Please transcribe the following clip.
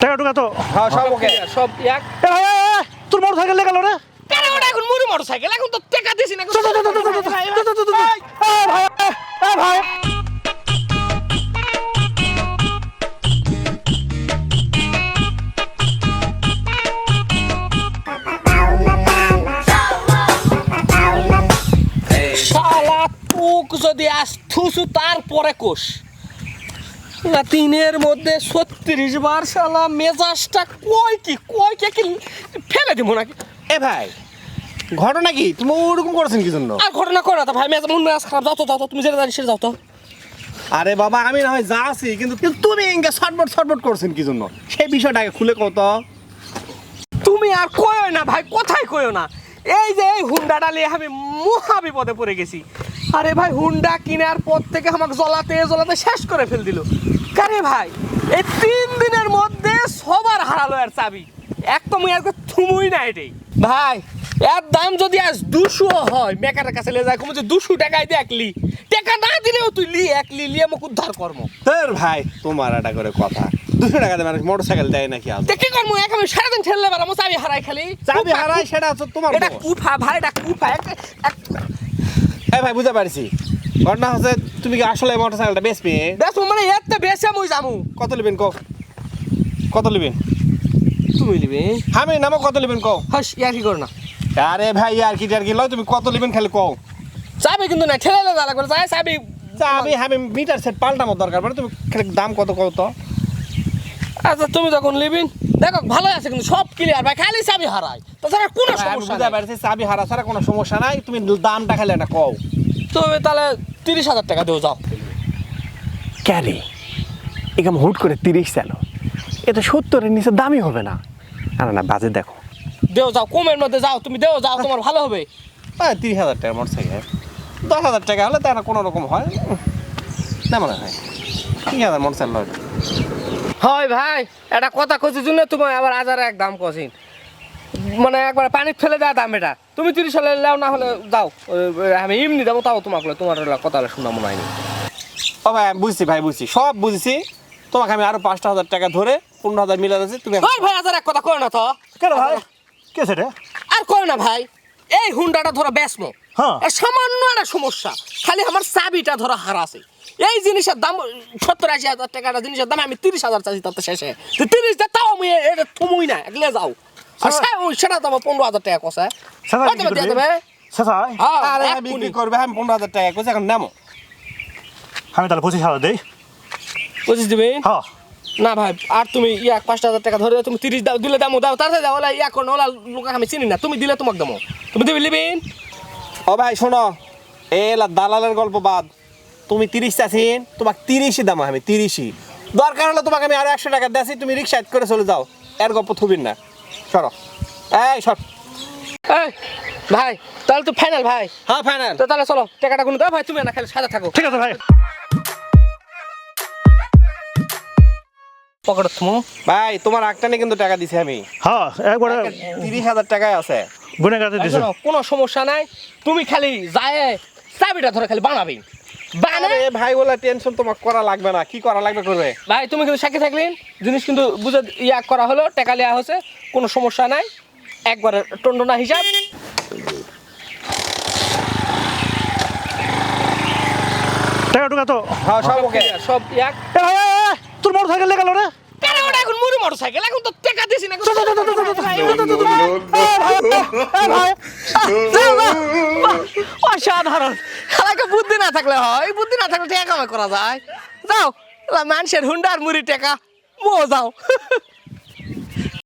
টাকা টুকা তো হ্যাঁ সব ওকে সব এক তোর মোটরসাইকেল গেল রে কেন ওটা এখন মুড়ি মোটরসাইকেল এখন তো টাকা দিছি না ভাই শালা তুক যদি আস থুসু তারপরে কোষ না তিনের মধ্যে ৩৬ বার শালা মেজাজটা কয় কি ফেলে দিব নাকি এ ভাই ঘটনা কি তুমি ওরকম করছেন কি জন্য? আর ঘটনা করে না তো ভাই মেজাজ খারাপ যাও তো তুমি যেটা জানিস সেটা যাও তো আরে বাবা আমি না হয় যা আছি কিন্তু তুমি এঙ্গে ছটবট করছেন কি জন্য সেই বিষয়টাকে খুলে কত। তুমি আর কয়ো না ভাই কোথায় কয়ো না এই যে এই হুন্ডাটা নিয়ে আমি মহা বিপদে পড়ে গেছি। আরে ভাই হুন্ডা কেনার পর থেকে আমাকে জ্বলাতে শেষ করে ফেল দিল। কারে ভাই এই 3 দিনের মধ্যে সবার হারালো আর চাবি এক তো মুই আজকে থুমুই না এটাই ভাই এর দাম যদি আজ 200 হয় মেকারের কাছে লে যায় কমে যে 200 টাকায় দেখলি টাকা না দিলেও তুই লিয়ে মুখ উদ্ধার কর্ম তোর ভাই তোমার এটা করে কথা 200 টাকা দিয়ে মানুষ মোটরসাইকেল দেয় নাকি আজ? দেখি কর্ম এক আমি সারাদিন ঠেললে পারবো চাবি হারাই খালি চাবি হারাই সেটা হচ্ছে তোমার এটা দোষ। কুফা ভাই এটা কুফা এই ভাই বুঝতে পারছি ঘটনা হচ্ছে তুমি কি আসলে মোটরসাইকেলটা বেচবে? বেশ মানে এত বেশি মুই যামু কত নেবেন কও কত নেবেন? তুমি নিবে আমি নামো কত নেবেন কও? হাস ইয়ার কি করো না আরে ভাই আর কি লয় তুমি কত নেবেন খালি কও। চাবি কিন্তু না ঠেলে দাঁড়া করে যায় চাবি আমি মিটার সেট পাল্টানোর দরকার মানে তুমি খালি দাম কত কত? আচ্ছা তুমি যখন নিবিন দেখো ভালো আছে কিন্তু সব ক্লিয়ার ভাই খালি চাবি হারায় তাছাড়া কোনো আমি সমস্যা বুঝতে নাই পারছি চাবি হারা ছাড়া কোনো সমস্যা নাই তুমি দামটা খালি না কও। তুমি তাহলে 30,000 টাকা দেও যাও ক্যারি এরকম হুট করে 30 চালো এ তো 70-এর নিচে দামই হবে না। না না বাজে দেখো দেও যাও কমের মধ্যে যাও তুমি দেও যাও তোমার ভালো হবে 30,000 টাকা মোটরসাইকেল 10,000 টাকা হলে তারা কোনো রকম হয় না মনে হয় 30,000 মোটরসাইকেল লয়। হয় ভাই এটা কথা কইছি জন্য তুমি আবার হাজার এক দাম কইছিন মানে একবার পানি ফেলে দেওয়া দাম এটা তুমি 30 হলে নাও না হলে যাও আমি এমনি যাবো তাও তোমাকে তোমার কথা হলে শোনা মনে হয়নি ও ভাই আমি বুঝছি ভাই বুঝছি সব বুঝছি তোমাকে আমি আরো 5,000 টাকা ধরে 15,000 মিলা দিচ্ছি তুমি ওই ভাই হাজার এক কথা কই না তো কেন ভাই কে সেটা আর কই না ভাই এই হুন্ডাটা ধরো বেসমো হ্যাঁ। সামান্য একটা সমস্যা খালি আমার চাবিটা ধরো হারাছে এই জিনিসের দাম 70-80 টাকাটা জিনিসের দাম আমি 30,000 চাইছি তাতে শেষে 30 তাও আমি এটা থমুই না একলে যাও আর সেটা তো 15,000 টাকা কষা দিয়ে দেবে সাসাই আরে বিক্রি করবে আমি 15,000 টাকা কইছি এখন নামো। আমি তাহলে 25,000 দেই। বুঝিস দিবে হ্যাঁ না ভাই আর তুমি 5,000 টাকা ধরে তুমি 30 দাও দিলে দামও দাও তার সাথে ওলা কোন ওলা লোক আমি চিনি না তুমি দিলে তোমাকে দামো তুমি দিবি লিবিন ও ভাই শোনো এলা দালালের গল্প বাদ তুমি 30 চাইছেন তোমাকে 30ই দাম আমি 30ই দরকার হলে তোমাকে আমি আরো 100 টাকা দিয়েছি তুমি রিকশা করে চলে যাও এর গল্প থুবিন না সরো এই সর এই ভাই তাহলে তো ফাইনাল ভাই হ্যাঁ ফাইনাল তো তাহলে চলো টাকাটা কোনো দাও ভাই তুমি না খালি সাথে থাকো ঠিক আছে ভাই পকেট তুমি ভাই তোমার আটটানে কিন্তু টাকা দিছি আমি হ্যাঁ একবারে 30,000 টাকায় আছে গুনে গাতে দিছে। কোনো সমস্যা নাই তুমি খালি যায় চাবিটা ধরে খালি বানাবি আরে ভাই বলা টেনশন তোমার করা লাগবে না কি করা লাগবে করবে ভাই তুমি কিন্তু সাক্ষী থাকলেন জিনিস কিন্তু বুঝে করা হলো টাকা নেওয়া হয়েছে কোনো সমস্যা নাই একবারে টন্ডনা হিসাব টাকা টুকা তো হ্যাঁ সব ওকে সব তোর মোটরসাইকেল গেল রে কেন ওটা এখন মুড়ি মোটরসাইকেল এখন তো টাকা দিছি না অসাধারণ খেলাকে বুদ্ধি না থাকলে হয় বুদ্ধি না থাকলে টাকা কামাই করা যায় যাও মানুষের হুন্ডার মুড়ি টাকা যাও